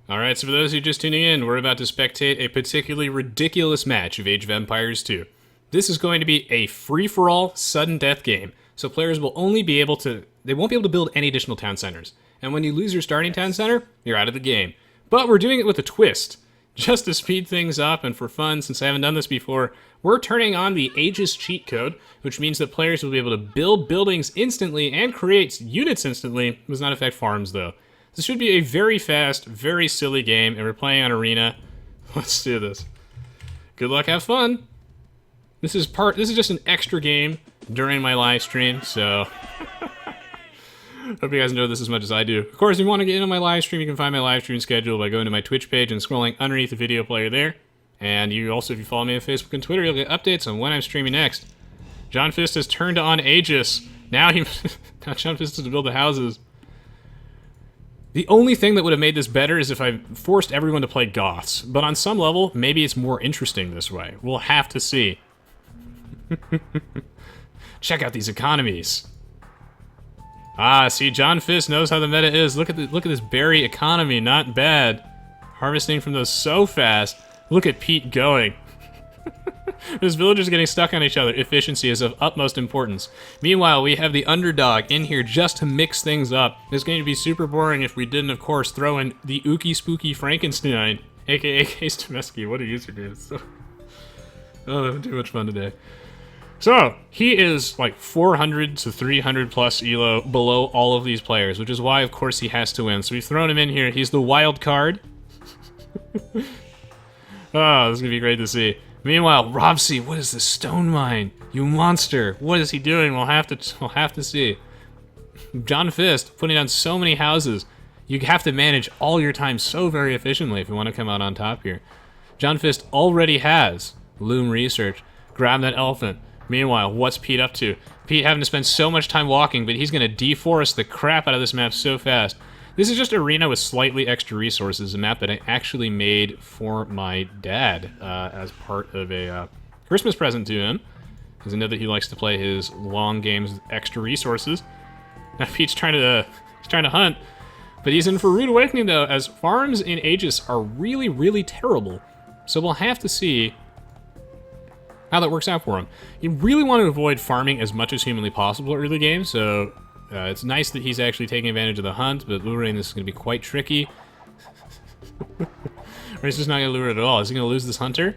Alright, so for those who are just tuning in, we're about to spectate a particularly ridiculous match of Age of Empires 2. This is going to be a free-for-all, sudden death game, so players will only be able to... They won't be able to build any additional town centers. And when you lose your starting town center, you're out of the game. But we're doing it with a twist. Just to speed things up and for fun, since I haven't done this before, we're turning on the Aegis cheat code, which means that players will be able to build buildings instantly and create units instantly. It does not affect farms, though. This should be a very fast, very silly game, and we're playing on Arena. Let's do this. Good luck, have fun. This is just an extra game during my live stream, so hope you guys enjoy this as much as I do. Of course, if you want to get in on my live stream, you can find my live stream schedule by going to my Twitch page and scrolling underneath the video player there. And you also, if you follow me on Facebook and Twitter, you'll get updates on when I'm streaming next. John Fist has turned on Aegis. Now John Fist has to build the houses. The only thing that would have made this better is if I forced everyone to play Goths. But on some level, maybe it's more interesting this way. We'll have to see. Check out these economies. Ah, see, John Fist knows how the meta is. Look at this berry economy, not bad. Harvesting from those so fast. Look at Pete going. Those villagers getting stuck on each other. Efficiency is of utmost importance. Meanwhile, we have the underdog in here just to mix things up. It's going to be super boring if we didn't, of course, throw in the Ookie Spooky Frankenstein, aka Case Temesky. What a username. So... oh, I'm having too much fun today. So, he is like 400 to 300 plus elo below all of these players, which is why, of course, he has to win. So we've thrown him in here. He's the wild card. Oh, this is going to be great to see. Meanwhile, Roby, what is this stone mine? You monster! What is he doing? We'll have to see. John Fist putting down so many houses. You have to manage all your time so very efficiently if you want to come out on top here. John Fist already has loom research. Grab that elephant. Meanwhile, what's Pete up to? Pete having to spend so much time walking, but he's going to deforest the crap out of this map so fast. This is just Arena with slightly extra resources, a map that I actually made for my dad as part of a Christmas present to him, because I know that he likes to play his long games with extra resources. Now Pete's trying to hunt, but he's in for a rude awakening though, as farms in Aegis are really, really terrible. So we'll have to see how that works out for him. You really want to avoid farming as much as humanly possible early game, so it's nice that he's actually taking advantage of the hunt, but luring this is going to be quite tricky. Or he's just not going to lure it at all. Is he going to lose this hunter?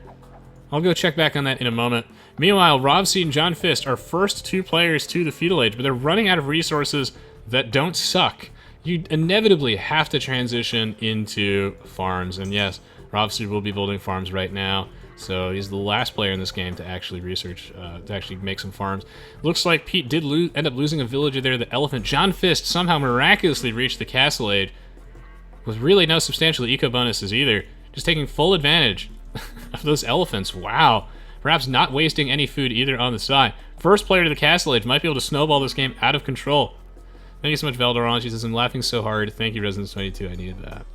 I'll go check back on that in a moment. Meanwhile, Roby and John Fist are first two players to the feudal age, but they're running out of resources that don't suck. You inevitably have to transition into farms, and yes, Roby will be building farms right now. So he's the last player in this game to actually research, to actually make some farms. Looks like Pete did end up losing a villager there, the elephant. John Fist somehow miraculously reached the castle age with really no substantial eco bonuses either. Just taking full advantage of those elephants. Wow. Perhaps not wasting any food either on the side. First player to the castle age might be able to snowball this game out of control. Thank you so much, Valdoron. She says, I'm laughing so hard. Thank you, Residence22. I needed that.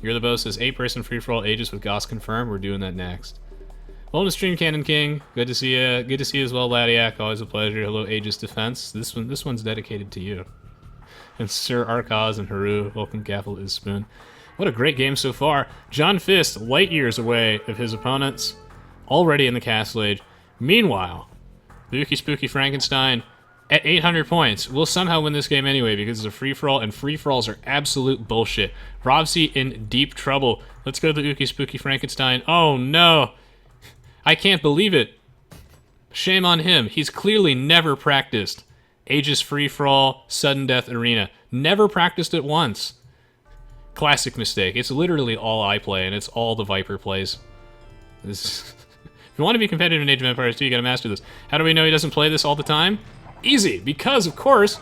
You're the Bow says, 8-person free-for-all Aegis with Goss confirmed. We're doing that next. Welcome to stream, Cannon King. Good to see you. Good to see you as well, Ladiak. Always a pleasure. Hello, Aegis Defense. This one's dedicated to you. And Sir Arkaz and Haru. Welcome, Gaffel is Spoon. What a great game so far. John Fist, light years away of his opponents, already in the castle age. Meanwhile, the Ookie Spooky Frankenstein at 800 points will somehow win this game anyway because it's a free-for-all, and free-for-alls are absolute bullshit. Roby in deep trouble. Let's go to the Ookie Spooky Frankenstein. Oh no! I can't believe it. Shame on him. He's clearly never practiced Aegis free-for-all, sudden death arena. Never practiced it once. Classic mistake. It's literally all I play, and it's all the Viper plays. If you want to be competitive in Age of Empires 2, you gotta master this. How do we know he doesn't play this all the time? Easy, because, of course,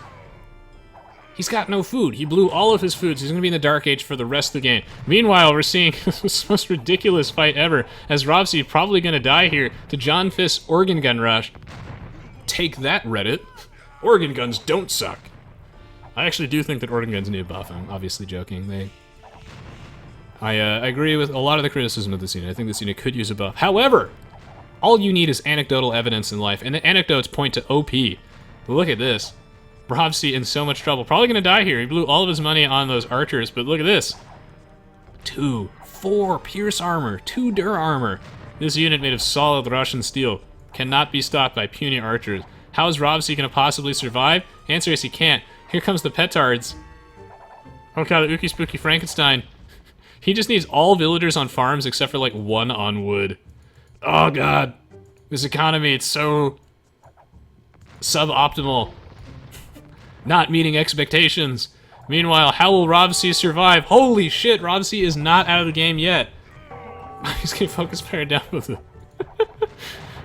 he's got no food. He blew all of his food, so he's going to be in the Dark Age for the rest of the game. Meanwhile, we're seeing the most ridiculous fight ever, as Roby probably going to die here to John Fist's Organ Gun Rush. Take that, Reddit. Organ guns don't suck. I actually do think that organ guns need a buff. I'm obviously joking. I agree with a lot of the criticism of this unit. I think this unit could use a buff. However, all you need is anecdotal evidence in life, and the anecdotes point to OP. Look at this. Roby in so much trouble. Probably going to die here. He blew all of his money on those archers, but look at this. 2, 4 pierce armor, 2 dur armor. This unit made of solid Russian steel cannot be stopped by puny archers. How is Robsy going to possibly survive? Answer is he can't. Here comes the petards. Oh god, the Ookie Spooky Frankenstein. He just needs all villagers on farms except for like 1 on wood. Oh god. This economy, it's so suboptimal. Not meeting expectations. Meanwhile, how will Robsy survive? Holy shit, Robsy is not out of the game yet. He's getting focus fire down with it.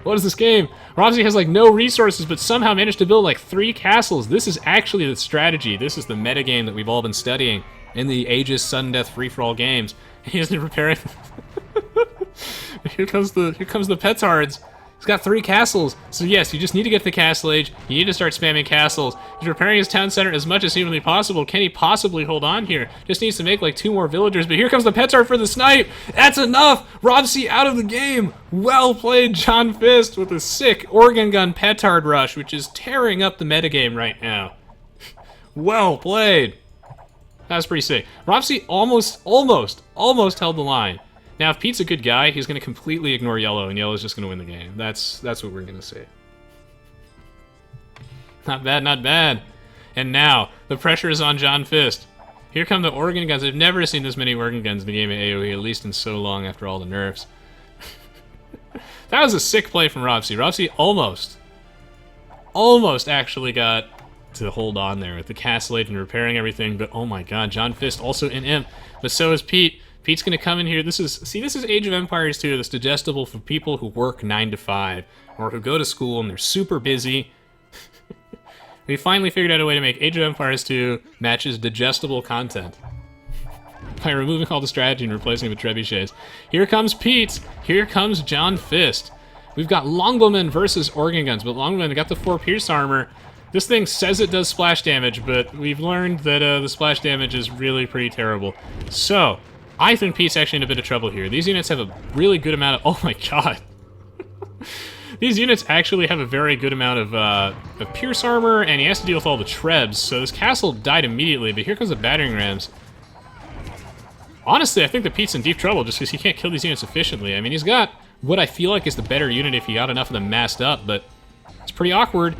What is this game? Robsy has like no resources, but somehow managed to build like 3 castles. This is actually the strategy. This is the metagame that we've all been studying in the Aegis sudden death free-for-all games. He isn't preparing. Here comes the petards. He's got 3 castles. So yes, you just need to get the castle age. You need to start spamming castles. He's repairing his town center as much as humanly possible. Can he possibly hold on here? Just needs to make like 2 more villagers. But here comes the petard for the snipe. That's enough. Robsy out of the game. Well played, John Fist, with a sick organ gun petard rush, which is tearing up the metagame right now. Well played. That was pretty sick. Robsy almost held the line. Now, if Pete's a good guy, he's going to completely ignore yellow, and yellow's just going to win the game. That's what we're going to see. Not bad, not bad. And now, the pressure is on John Fist. Here come the organ guns. I've never seen this many organ guns in the game of AoE, at least in so long after all the nerfs. That was a sick play from Robsy. Robsy almost actually got to hold on there with the castle age and repairing everything, but oh my god, John Fist also in imp, but so is Pete. Pete's gonna come in here. This is Age of Empires II that's digestible for people who work 9 to 5 or who go to school and they're super busy. We finally figured out a way to make Age of Empires II matches digestible content by removing all the strategy and replacing it with trebuchets. Here comes Pete. Here comes John Fist. We've got Longbowmen versus organ guns, but Longbowmen got the 4 pierce armor. This thing says it does splash damage, but we've learned that the splash damage is really pretty terrible. So, I think Pete's actually in a bit of trouble here. These units have a really good amount of... Oh my god. These units actually have a very good amount of pierce armor, and he has to deal with all the trebs, so this castle died immediately, but here comes the battering rams. Honestly, I think that Pete's in deep trouble just because he can't kill these units efficiently. I mean, he's got what I feel like is the better unit if he got enough of them massed up, but it's pretty awkward.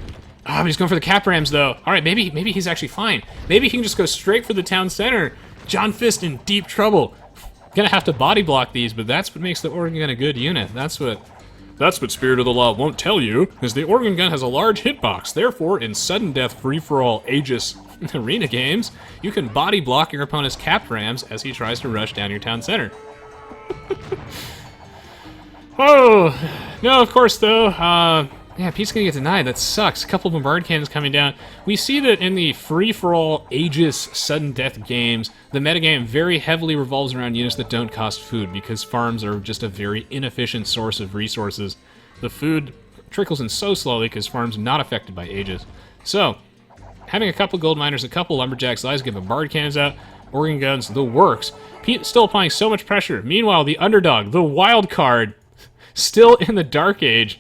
Ah, but he's going for the cap rams, though. All right, maybe he's actually fine. Maybe he can just go straight for the town center. John Fist in deep trouble. Gonna have to body block these, but that's what makes the organ gun a good unit. That's what Spirit of the Law won't tell you, is the organ gun has a large hitbox. Therefore, in sudden death free-for-all Aegis arena games, you can body block your opponent's cap rams as he tries to rush down your town center. Oh, no, of course, though. Yeah, Pete's gonna get denied. That sucks. A couple of bombard cannons coming down. We see that in the free-for-all Aegis sudden death games, the metagame very heavily revolves around units that don't cost food, because farms are just a very inefficient source of resources. The food trickles in so slowly because farms are not affected by Aegis. So, having a couple gold miners, a couple lumberjacks, allows you to get bombard cannons out, organ guns, the works. Pete still applying so much pressure. Meanwhile, the underdog, the wild card, still in the Dark Age.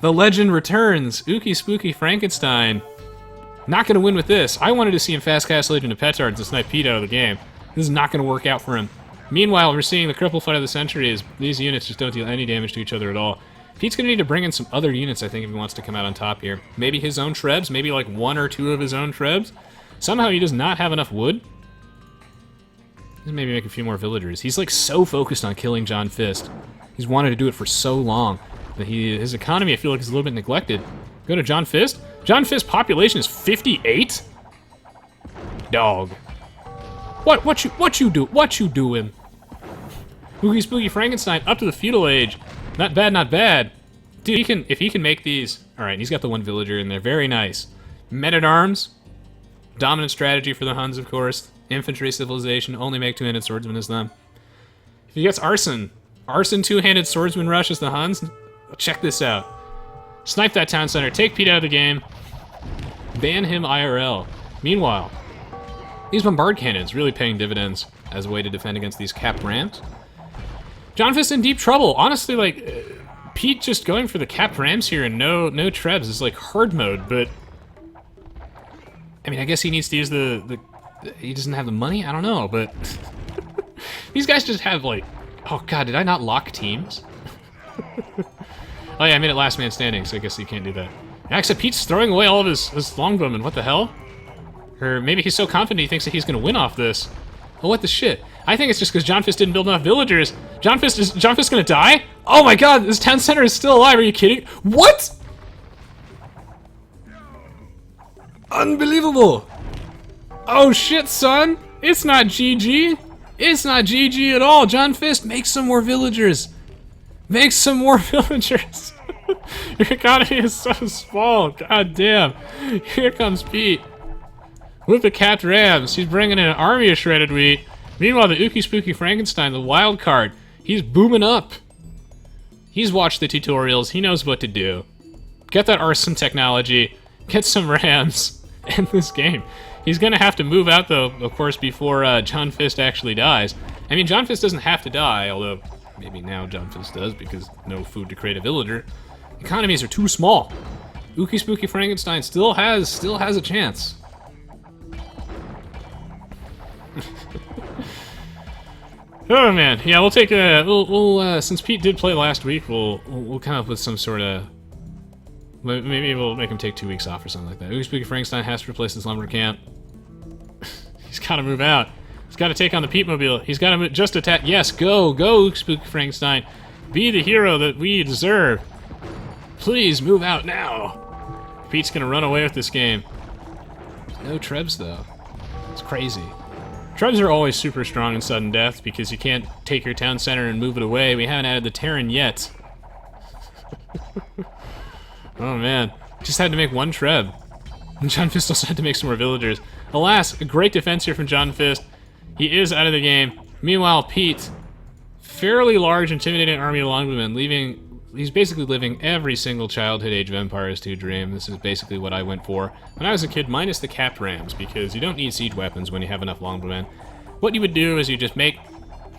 The legend returns. Ookie Spooky Frankenstein. Not going to win with this. I wanted to see him fast castle into petards to snipe Pete out of the game. This is not going to work out for him. Meanwhile, we're seeing the cripple fight of the century as these units just don't deal any damage to each other at all. Pete's going to need to bring in some other units, I think, if he wants to come out on top here. Maybe his own trebs, maybe like 1 or 2 of his own trebs. Somehow he does not have enough wood. Maybe make a few more villagers. He's like so focused on killing John Fist. He's wanted to do it for so long. His economy, I feel like, is a little bit neglected. Go to John Fist. John Fist's population is 58? Dog. What you doing? Oogie Spooky Frankenstein up to the feudal age. Not bad, not bad. Dude, if he can make these... Alright, he's got the 1 villager in there. Very nice. Men-at-arms. Dominant strategy for the Huns, of course. Infantry civilization. Only make 2-handed swordsmen as them. If he gets arson 2-handed swordsman rush as the Huns... Check this out. Snipe that town center, take Pete out of the game, ban him IRL. Meanwhile, these bombard cannons really paying dividends as a way to defend against these capped rams. John Fist in deep trouble. Honestly, like, Pete just going for the capped rams here and no trebs is like hard mode, but I mean, I guess he needs to use the he doesn't have the money? I don't know, but these guys just have like, oh god, did I not lock teams? Oh yeah, I made it last man standing, so I guess you can't do that. Yeah, except Pete's throwing away all of his longbowmen, what the hell? Or maybe he's so confident he thinks that he's gonna win off this. Oh, what the shit? I think it's just because John Fist didn't build enough villagers. John Fist gonna die? Oh my god, this town center is still alive, are you kidding? What? Unbelievable! Oh shit, son! It's not GG! It's not GG at all! John Fist, make some more villagers! Make some more villagers! Your economy is so small, god damn. Here comes Pete. With the capped rams, he's bringing in an army of shredded wheat. Meanwhile, the Ookie Spooky Frankenstein, the wild card, he's booming up. He's watched the tutorials, he knows what to do. Get that arson technology, get some rams, end this game. He's gonna have to move out though, of course, before John Fist actually dies. I mean, John Fist doesn't have to die, although maybe now John Fist does because no food to create a villager. Economies are too small. Ookie Spooky Frankenstein still has a chance. Oh man, yeah, we'll take a we'll since Pete did play last week, we'll come up with some sort of, maybe we'll make him take 2 weeks off or something like that. Oogie Spooky Frankenstein has to replace this lumber camp. He's got to move out. He's got to take on the Pete Mobile. He's got to just attack. Yes, go Oogie Spooky Frankenstein. Be the hero that we deserve. Please move out now. Pete's gonna run away with this game. No trebs though. It's crazy. Trebs are always super strong in sudden death because you can't take your town center and move it away. We haven't added the Terran yet. Oh man, just had to make one treb. And John Fist also had to make some more villagers. Alas, a great defense here from John Fist. He is out of the game. Meanwhile, Pete, fairly large, intimidating army of Longbowmen, he's basically living every single childhood Age of Empires II dream. This is basically what I went for when I was a kid, minus the capped rams, because you don't need siege weapons when you have enough Longbowmen. What you would do is you just make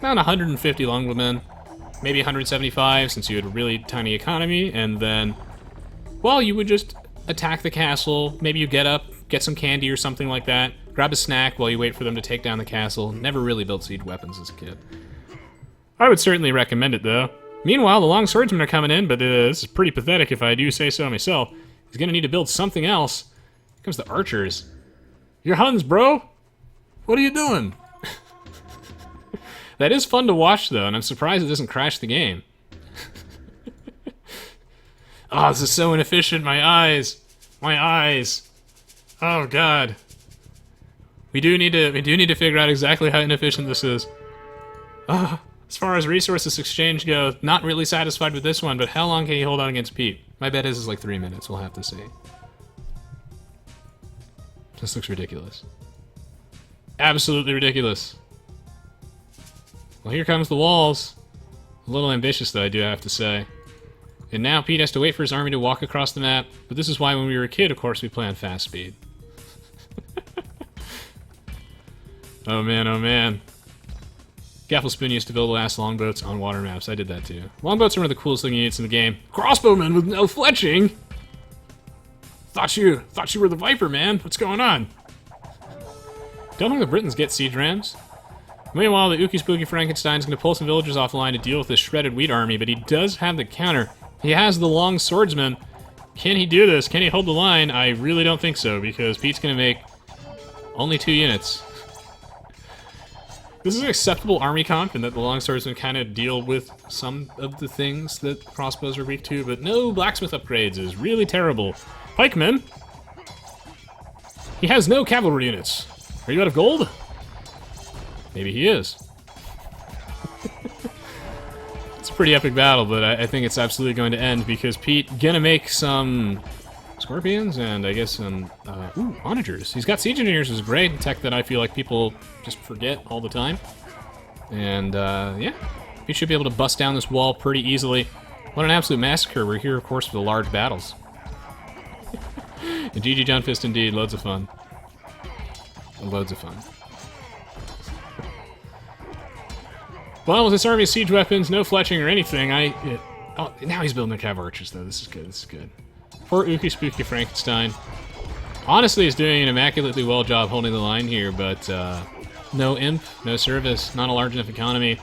around 150 Longbowmen, maybe 175 since you had a really tiny economy, and then, well, you would just attack the castle. Maybe you get up, get some candy or something like that, grab a snack while you wait for them to take down the castle. Never really built siege weapons as a kid. I would certainly recommend it though. Meanwhile, the long swordsmen are coming in, but this is pretty pathetic if I do say so myself. He's gonna need to build something else. Here comes the archers. You're Huns, bro! What are you doing? That is fun to watch, though, and I'm surprised it doesn't crash the game. Oh, this is so inefficient. My eyes. My eyes. Oh, God. We do need to figure out exactly how inefficient this is. As far as resources exchange goes, not really satisfied with this one, but how long can he hold on against Pete? My bet is like 3 minutes, we'll have to see. This looks ridiculous. Absolutely ridiculous. Well, here comes the walls. A little ambitious, though, I do have to say. And now Pete has to wait for his army to walk across the map, but this is why when we were a kid, of course, we play on fast speed. Oh man, oh man. Gafflespoon used to build last longboats on water maps. I did that too. Longboats are one of the coolest looking units in the game. Crossbowmen with no fletching? Thought you were the Viper, man. What's going on? Don't think the Britons get siege rams. Meanwhile, the Ookie Spooky Frankenstein's gonna pull some villagers offline to deal with this shredded wheat army, but he does have the counter. He has the long swordsman. Can he do this? Can he hold the line? I really don't think so, because Pete's gonna make only 2 units. This is an acceptable army comp, and that the long swordsmen kind of deal with some of the things that crossbows are weak to, but no blacksmith upgrades is really terrible. Pikemen? He has no cavalry units. Are you out of gold? Maybe he is. It's a pretty epic battle, but I think it's absolutely going to end because Pete gonna make some scorpions and I guess some onagers. He's got siege engineers, which is great, tech that I feel like people just forget all the time. And yeah, Pete should be able to bust down this wall pretty easily. What an absolute massacre. We're here, of course, for the large battles. And GG John Fist indeed, loads of fun. Loads of fun. Well, with this army of siege weapons, no fletching or anything, oh, now he's building the cav archers, though. This is good, this is good. Poor Ookie Spooky Frankenstein. Honestly, he's doing an immaculately well job holding the line here, but no imp, no service, not a large enough economy.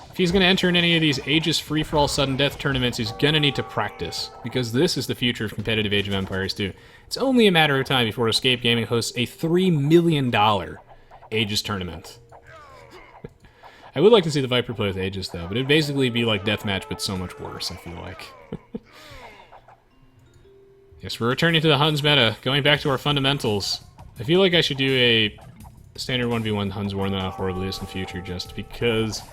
If he's going to enter in any of these Aegis free-for-all sudden death tournaments, he's going to need to practice, because this is the future of competitive Age of Empires 2. It's only a matter of time before Escape Gaming hosts a $3 million Aegis tournament. I would like to see the Viper play with Aegis, though, but it'd basically be like Deathmatch, but so much worse, I feel like. Yes, we're returning to the Huns meta, going back to our fundamentals. I feel like I should do a standard 1v1 Huns war than a Horriblius in the future, just because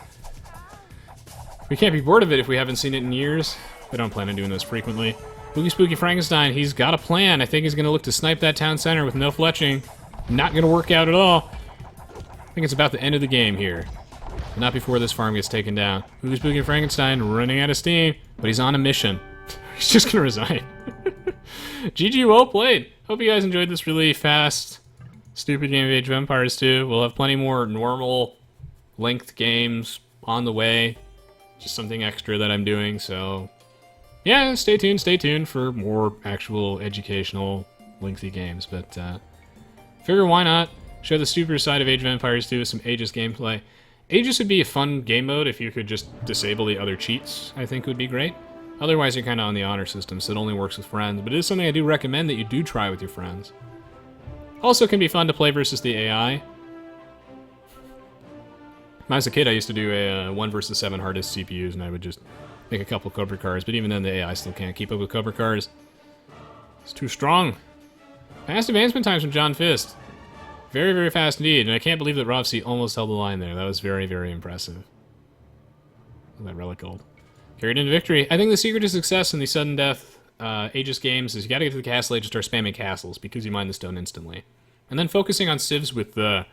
we can't be bored of it if we haven't seen it in years. I don't plan on doing those frequently. Boogie Spooky Frankenstein, he's got a plan. I think he's going to look to snipe that town center with no fletching. Not going to work out at all. I think it's about the end of the game here. But not before this farm gets taken down. Boogie Spooky Frankenstein running out of steam, but he's on a mission. He's just going to resign. GG, well played. Hope you guys enjoyed this really fast, stupid game of Age of Empires 2. We'll have plenty more normal length games on the way. Just something extra that I'm doing, so yeah, stay tuned for more actual educational lengthy games. But figure why not show the super side of Age of Empires 2 with some Aegis gameplay. Aegis would be a fun game mode if you could just disable the other cheats. I think would be great. Otherwise, you're kind of on the honor system, so it only works with friends. But it is something I do recommend that you do try with your friends. Also, can be fun to play versus the AI. When I was a kid, I used to do a 1 versus 7 hardest CPUs, and I would just make a couple Cobra cars. But even then, the AI still can't keep up with Cobra cars. It's too strong. Fast advancement times from John Fist. Very, very fast indeed. And I can't believe that Rovsy almost held the line there. That was very, very impressive. That relic gold. Carried into victory. I think the secret to success in these sudden death Aegis games is you gotta get to the castle age and start spamming castles because you mine the stone instantly. And then focusing on civs with the...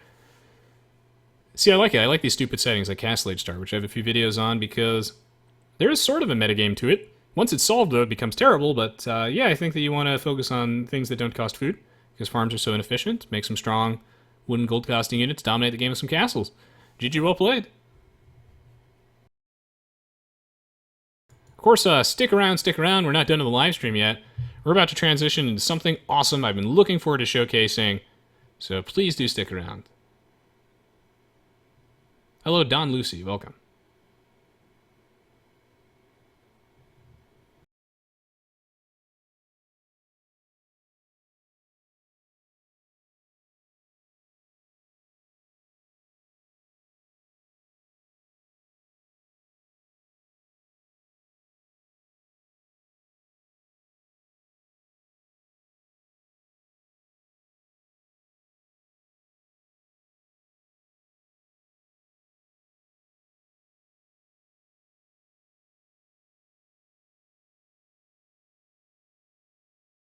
See, I like it. I like these stupid settings like castle age start, which I have a few videos on because there is sort of a metagame to it. Once it's solved, though, it becomes terrible, but yeah, I think that you want to focus on things that don't cost food because farms are so inefficient. Make some strong wooden gold costing units, dominate the game with some castles. GG, well played. Of course, stick around. We're not done with the live stream yet. We're about to transition into something awesome I've been looking forward to showcasing, so please do stick around. Hello, Don Lucy. Welcome.